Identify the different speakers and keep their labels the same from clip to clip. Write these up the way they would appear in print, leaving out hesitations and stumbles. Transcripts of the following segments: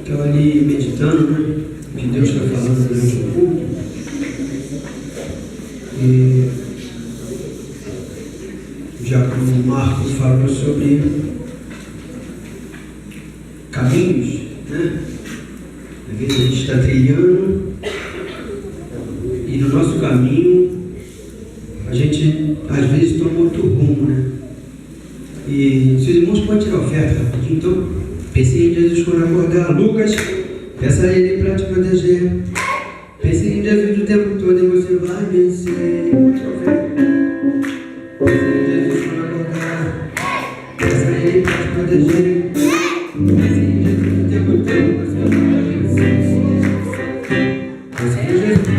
Speaker 1: Estava ali meditando, né? O que Deus está falando durante o culto. E já como o Marco falou sobre caminhos, né? Às vezes a gente está trilhando e no nosso caminho a gente às vezes toma outro rumo, né? E se os irmãos podem tirar a oferta rapidinho, então pensei em Jesus quando acordar. Lucas, peça a Ele para te proteger. Pensei em Jesus o tempo todo e você vai vencer. Pensei em Jesus quando acordar. Peça a Ele para te proteger. Pensei em Jesus o tempo todo e você vai vencer. Pensei em Jesus.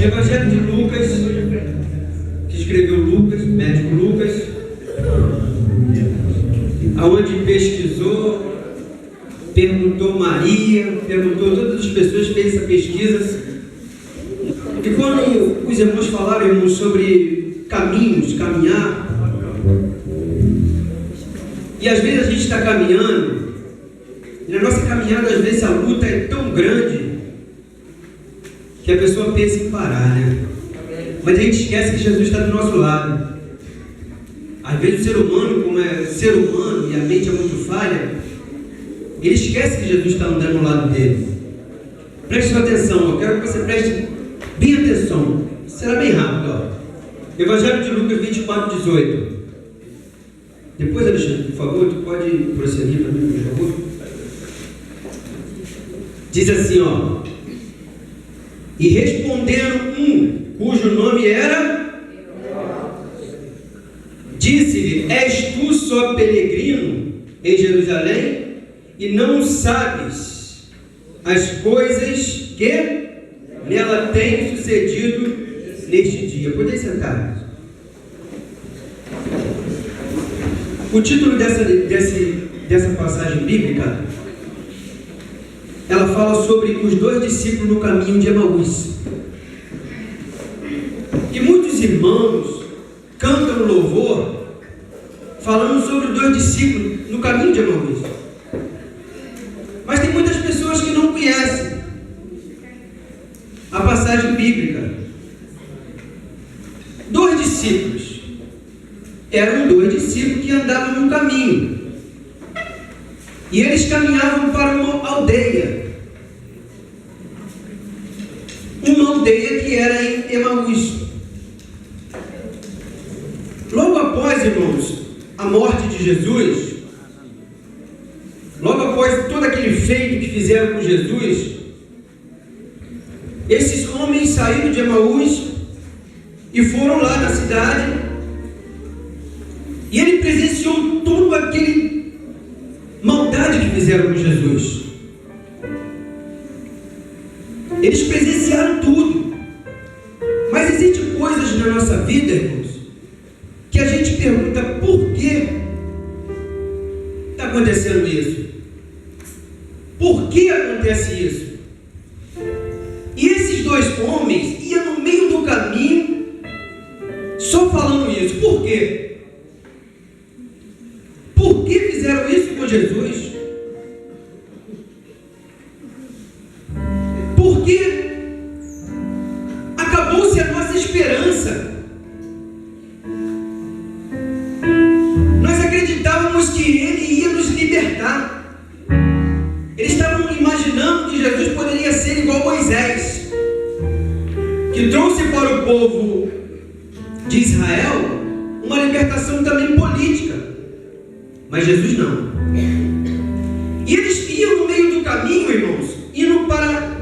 Speaker 1: Evangelho de Lucas, que escreveu Lucas, médico Lucas, aonde pesquisou, perguntou Maria, perguntou todas as pessoas, fez essa pesquisa. E quando os irmãos falaram, irmãos, sobre caminhos, caminhar, e às vezes a gente está caminhando, e na nossa caminhada às vezes a luta é tão grande que a pessoa pensa em parar, né? Mas a gente esquece que Jesus está do nosso lado. Às vezes o ser humano, como é ser humano e a mente é muito falha, ele esquece que Jesus está andando ao lado dele. Preste sua atenção, eu quero que você preste bem atenção. Será bem rápido, ó. Evangelho de Lucas 24, 18. Depois, Alexandre, por favor, tu pode prosseguir para mim, por favor? Diz assim, ó. E responderam cujo nome era, disse-lhe: És tu só peregrino em Jerusalém e não sabes as coisas que nela têm sucedido neste dia? Podem sentar. O título dessa passagem bíblica, ela fala sobre os dois discípulos no caminho de Emaús. E muitos irmãos cantam louvor falando sobre os dois discípulos no caminho de Emaús. Mas tem muitas pessoas que não conhecem a passagem bíblica. Dois discípulos. Eram dois discípulos que andavam no caminho. E eles caminhavam para uma aldeia. uma aldeia que era em Emaús. Logo após, irmãos, a morte de Jesus, logo após todo aquele feito que fizeram com Jesus, esses homens saíram de Emaús e foram lá na cidade, e ele presenciou tudo aquele maldade que fizeram com Jesus. Eles presenciaram tudo. Mas existem coisas na nossa vida, irmãos, que a gente pergunta: por que está acontecendo isso? Por que acontece isso? E esses dois homens iam no meio do caminho só falando isso. Por quê? Por que fizeram isso com Jesus? Porque acabou-se a nossa esperança. Nós acreditávamos que Ele ia nos libertar. Eles estavam imaginando que Jesus poderia ser igual Moisés, que trouxe para o povo de Israel uma libertação também política. Mas Jesus não. E eles iam no meio do caminho, irmãos, indo para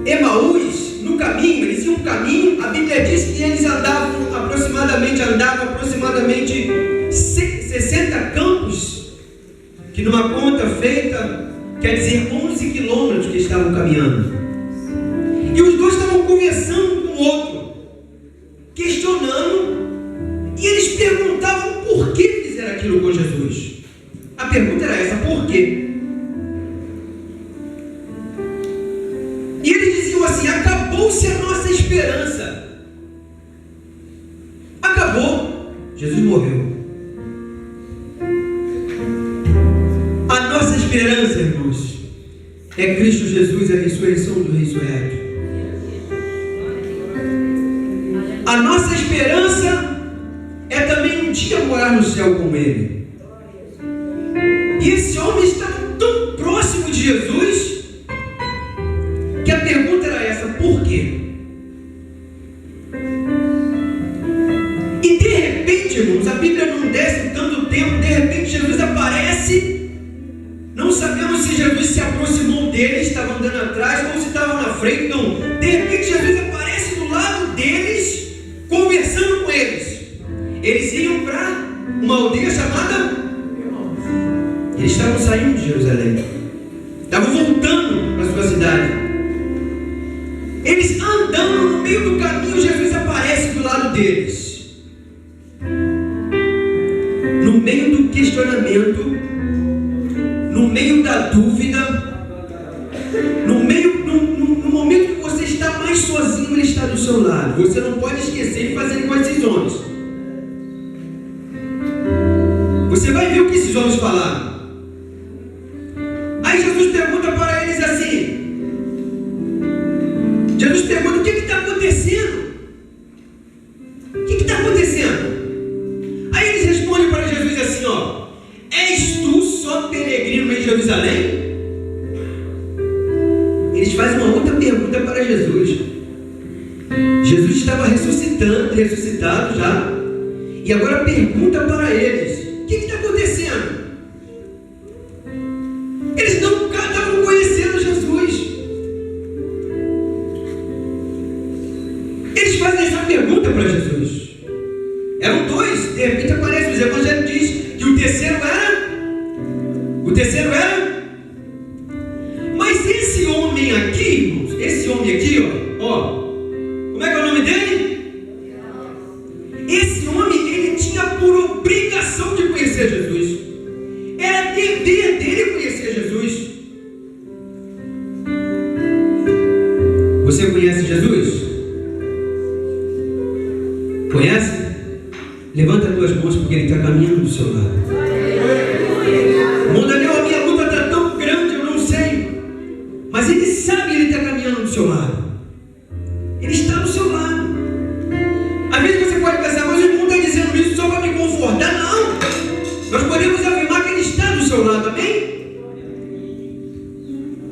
Speaker 1: Emaús. No caminho, eles iam no caminho. A Bíblia diz que eles andavam aproximadamente 60 campos, que numa conta feita quer dizer 11 quilômetros que estavam caminhando. E os dois estavam conversando com o outro, questionando, e eles perguntavam por que fizeram aquilo com Jesus. A pergunta era essa: por quê? E eles diziam assim: acabou-se a nossa esperança. Acabou. Jesus morreu. A nossa esperança, irmãos, é Cristo Jesus, a ressurreição do ressurreto. A nossa esperança é também um dia morar no céu com Ele. E esse homem estava tão próximo de Jesus que a pergunta era essa: por quê? E de repente, irmãos, a Bíblia não desce tanto tempo. De repente Jesus aparece. Não sabemos se Jesus se aproximou deles, estava andando atrás, ou se estava na frente. Não. De repente Jesus aparece do lado deles, conversando com eles. Eles iam para uma aldeia chamada Emaús. Eles estavam saindo de Jerusalém, estavam voltando para a sua cidade. Eles andando no meio do caminho, Jesus aparece do lado deles. No meio do questionamento, no meio da dúvida, no momento que você está mais sozinho, Ele está do seu lado. Você não pode esquecer de fazer com esses homens. Você vai ver o que esses homens falaram. Aí Jesus pergunta para eles assim: Jesus pergunta: o que está acontecendo? O que está acontecendo? Aí eles respondem para Jesus assim: ó, és tu só peregrino em Jerusalém? Eles fazem uma outra pergunta para Jesus. Jesus estava ressuscitado já, e agora pergunta para eles: o que está acontecendo? Eles não estavam conhecendo Jesus. Eles fazem essa pergunta para Jesus. Eram dois, de repente aparece. Os evangelhos diz que o terceiro era. Mas esse homem aqui, irmãos, ó, como é que é o nome dele? Esse homem, ele tinha por obrigação de conhecer Jesus. Era dever dele conhecer Jesus. Você conhece Jesus? Conhece? Levanta as duas mãos, porque Ele está caminhando do seu lado. Irmão Daniel, a minha luta está tão grande, eu não sei. Mas Ele sabe que Ele está caminhando do seu lado. Ele está do seu lado. Às vezes você pode pensar: mas o irmão está dizendo isso só para me confortar. Não! Nós podemos afirmar que Ele está do seu lado, amém?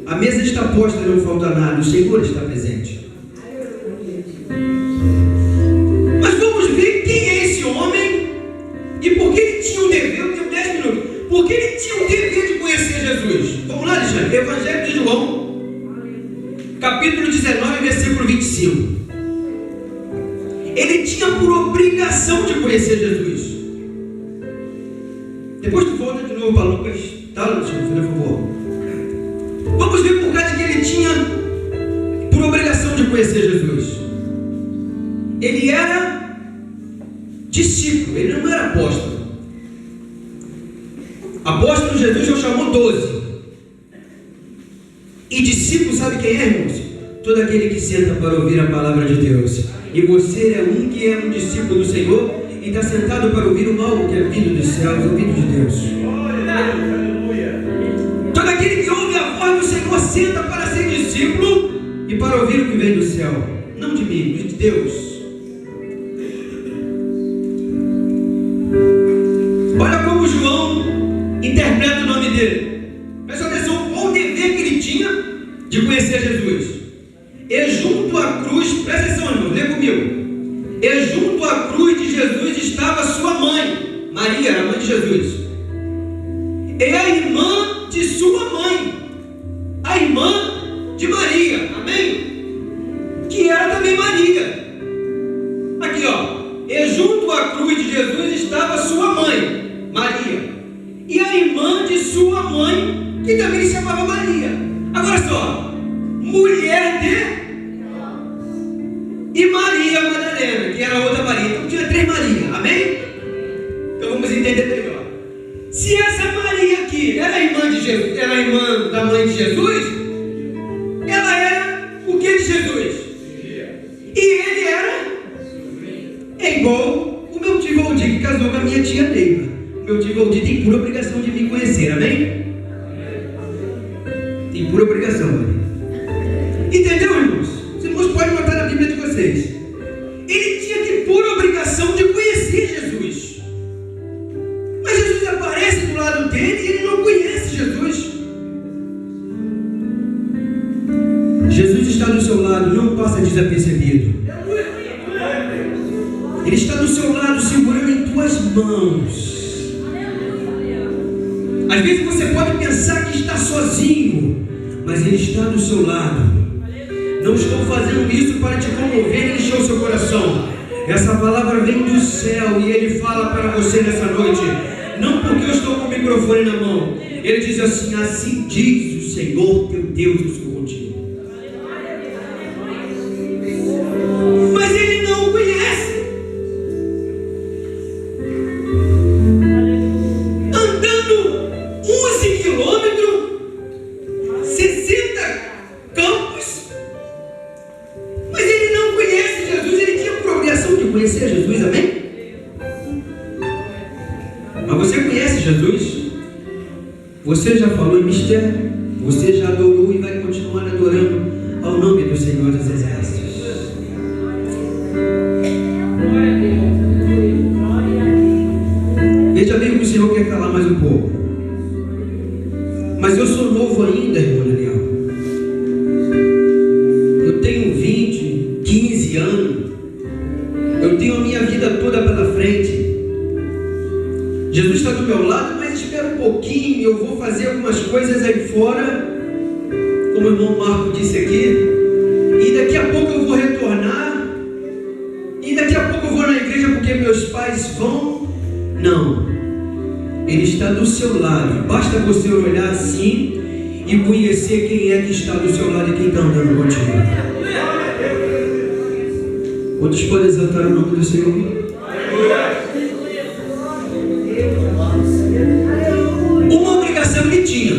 Speaker 1: A mesa está posta e não falta nada. O Senhor está presente. Porque ele tinha o dever de conhecer Jesus. Vamos lá, Alexandre. Evangelho de João, capítulo 19, versículo 25. Ele tinha por obrigação de conhecer Jesus. Depois tu volta de novo para Lucas. Tá, Alexandre, por favor. Vamos ver por causa que ele tinha por obrigação de conhecer Jesus. Ele era discípulo, ele não era apóstolo. Apóstolo Jesus já chamou 12. E discípulo, sabe quem é, irmãos? Todo aquele que senta para ouvir a palavra de Deus. E você é um que é um discípulo do Senhor e está sentado para ouvir o algo que é vindo dos céus, o vindo de Deus. Todo aquele que ouve a voz do Senhor senta para ser discípulo e para ouvir o que vem do céu. Não de mim, de Deus. Olha como João interpreta o nome dele. Presta atenção, qual o dever que ele tinha de conhecer Jesus. E junto à cruz, presta atenção, irmão, lê comigo. E junto à cruz de Jesus estava sua mãe, Maria, a mãe de Jesus. E a irmã de sua mãe, a irmã de Maria, amém? Que era também Maria. Aqui, ó. E junto à cruz de Jesus estava sua mãe, Maria. E a irmã de sua mãe, que também se chamava Maria. Agora só, mulher de e Maria Madalena, que era a outra Maria. Então tinha 3 Marias, amém? Então vamos entender melhor. Se essa Maria aqui era irmã de Jesus, era irmã da mãe de Jesus, ela era o que de Jesus? E ele era igual o meu tio Valdir, que casou com a minha tia Neiva. O meu tio Valdir tem pura obrigação de me conhecer, amém? Tem pura obrigação, amém? Entendeu, irmãos? Os irmãos podem notar na Bíblia de vocês. Ele tinha que por obrigação de conhecer Jesus. Mas Jesus aparece do lado dele e ele não conhece Jesus. Jesus está do seu lado, não passa desapercebido. Ele está do seu lado, segurando em tuas mãos. Às vezes você pode pensar que está sozinho, mas Ele está do seu lado. Não estou fazendo isso para te comover e encher o seu coração. Essa palavra vem do céu e Ele fala para você nessa noite. Não porque eu estou com o microfone na mão. Ele diz assim: assim diz o Senhor teu Deus, eu sou contigo. Mas ele não o conhece. Andando 11 quilômetros, 60 campos, mas ele não conhece Jesus. Ele tinha por obrigação de conhecer Jesus, amém? Mas você conhece Jesus? Você já falou em mistério? Você já adorou e vai continuar adorando ao nome do Senhor dos Exércitos? Veja bem que o Senhor quer falar mais um pouco. Mas eu sou novo ainda, irmão Daniel. Eu tenho 20, 15 anos. Eu tenho a minha vida toda pela frente. Jesus está do meu lado, mas espera um pouquinho. Eu vou fazer algumas coisas aí fora, como o irmão Marco disse aqui. E daqui a pouco eu vou retornar. E daqui a pouco eu vou na igreja porque meus pais vão. Não. Ele está do seu lado. Basta você olhar assim e conhecer quem é que está do seu lado e quem está andando contigo. Quantos podem exaltar o nome do Senhor? Uma obrigação ele tinha.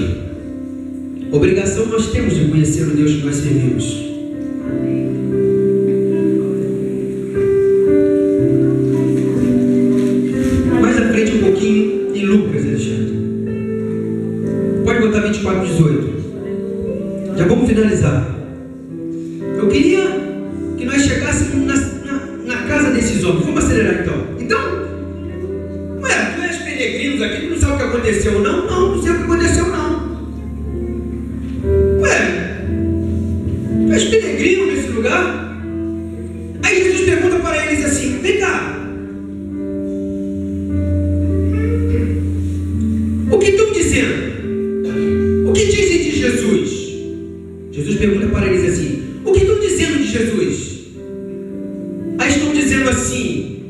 Speaker 1: Obrigação nós temos de conhecer o Deus que nós servimos. Mais à frente um pouquinho, em Lucas, Alexandre. Pode botar 24, 18. Já vamos finalizar. Eu queria que nós chegássemos na casa desses homens. Vamos acelerar então. Ué, tu és peregrinos aqui, tu não sabe o que aconteceu não? Não sei o que aconteceu não. Ué, tu és peregrino nesse lugar? Aí Jesus pergunta para eles assim: vem cá, o que estão dizendo? O que dizem de Jesus? Jesus pergunta para eles assim: o que estão dizendo de Jesus? Aí estão dizendo assim: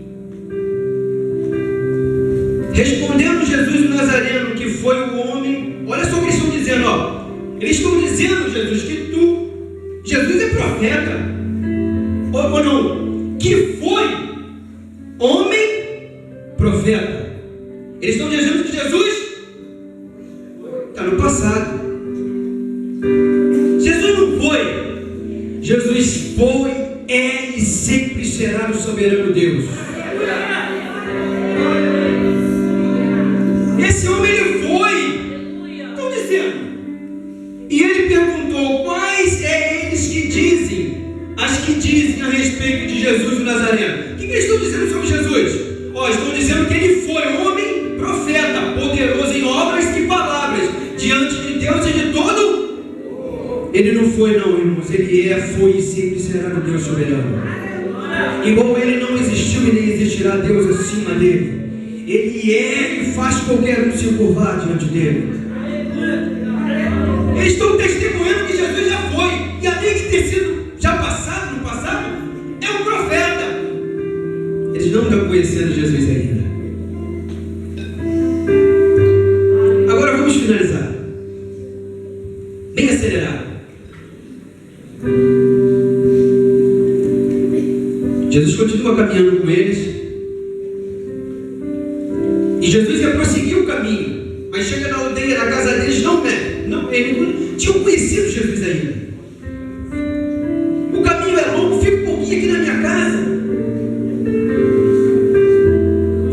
Speaker 1: respondendo Jesus o Nazareno, que foi o homem. Olha só o que eles estão dizendo, ó. Eles estão dizendo, Jesus, que Jesus é profeta, ou não, que foi homem profeta. Eles estão dizendo que Jesus está no passado. Jesus não foi. Jesus foi, é e sempre será o soberano Deus. Esse homem ele foi. Estão dizendo. E ele perguntou: quais é eles que dizem, as que dizem a respeito de Jesus o Nazareno? O que eles estão dizendo sobre Jesus? Estão dizendo que ele foi homem profeta, poderoso em obras e palavras, diante de Deus e de todo. Ele não foi não, irmãos. Ele foi e sempre será o Deus soberano. Igual ele não existiu e nem existirá Deus acima dele. Ele é e faz qualquer um se curvar diante dele. Eles estão testemunhando que Jesus já foi, e além de ter sido já passado no passado, é um profeta. Eles não estão conhecendo Jesus ainda. Agora vamos finalizar, bem acelerado. Jesus continua caminhando com eles, e Jesus ia prosseguir o caminho, mas chega na aldeia, na casa deles, eles não tinham conhecido Jesus ainda. O caminho é longo, fica um pouquinho aqui na minha casa.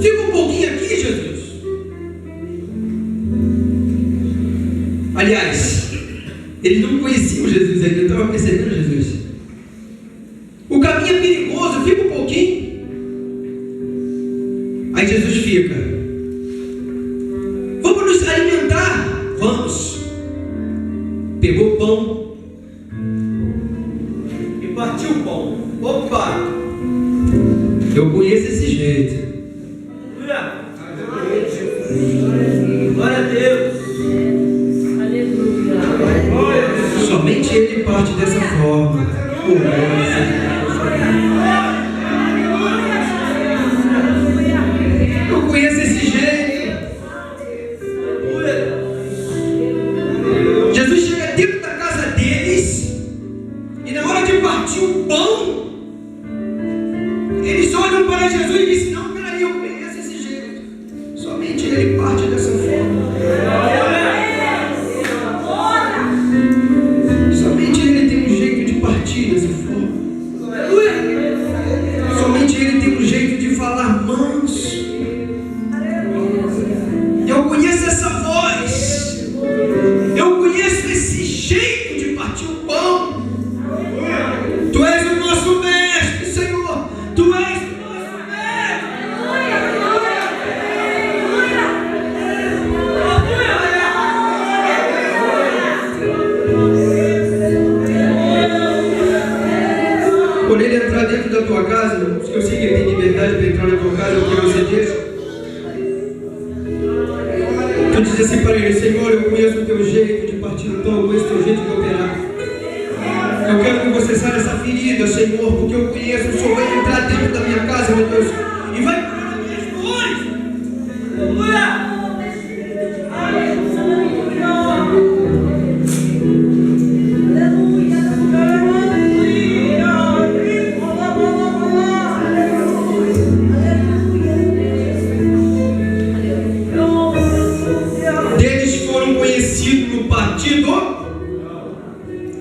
Speaker 1: Fica um pouquinho aqui, Jesus. Aliás, eles não conheciam Jesus ainda, não estavam percebendo Jesus. O caminho é perigoso, fica um pouquinho. Aí Jesus fica: vamos nos alimentar? Vamos. Pegou o pão e partiu o pão. Opa! Eu conheço esse jeito. Glória a Deus. Somente ele parte dessa forma. Eu conheço esse jeito. Jesus chega dentro da casa deles, e na hora de partir o pão, eles olham para Jesus e dizem: não, peraí, eu conheço esse jeito. Somente ele parte dessa forma. Somente ele tem um jeito de partir dessa forma. Somente ele tem um jeito de falar manso. Eu conheço essa voz. Eu conheço esse jeito de partir o pão. Tu és o nosso mestre, Senhor. Tu és o nosso mestre. Quando ele entrar dentro da tua casa, porque eu sei que ele tem liberdade para entrar na tua casa, o que você diz? Tu diz assim para ele: Senhor, eu conheço o teu jeito de partir o pão, eu conheço o teu jeito de operar. Eu quero que você saia dessa ferida, Senhor, porque eu conheço. O Senhor vai entrar dentro da minha casa, meu Deus, e vai curar as minhas dores.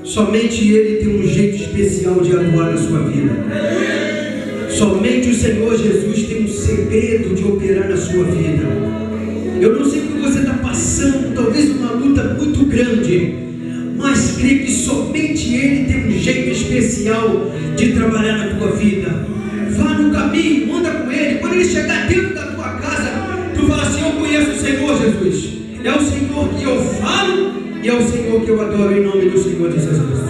Speaker 1: Somente ele tem um jeito especial de atuar na sua vida. Somente o Senhor Jesus tem um segredo de operar na sua vida. Eu não sei o que você está passando, talvez uma luta muito grande, mas creio que somente ele tem um jeito especial de trabalhar na tua vida. Vá no caminho, anda com ele. Quando ele chegar dentro da tua casa, tu fala assim: eu conheço o Senhor Jesus. É o Senhor que eu falo e é o Senhor que eu adoro, em nome do Senhor Jesus.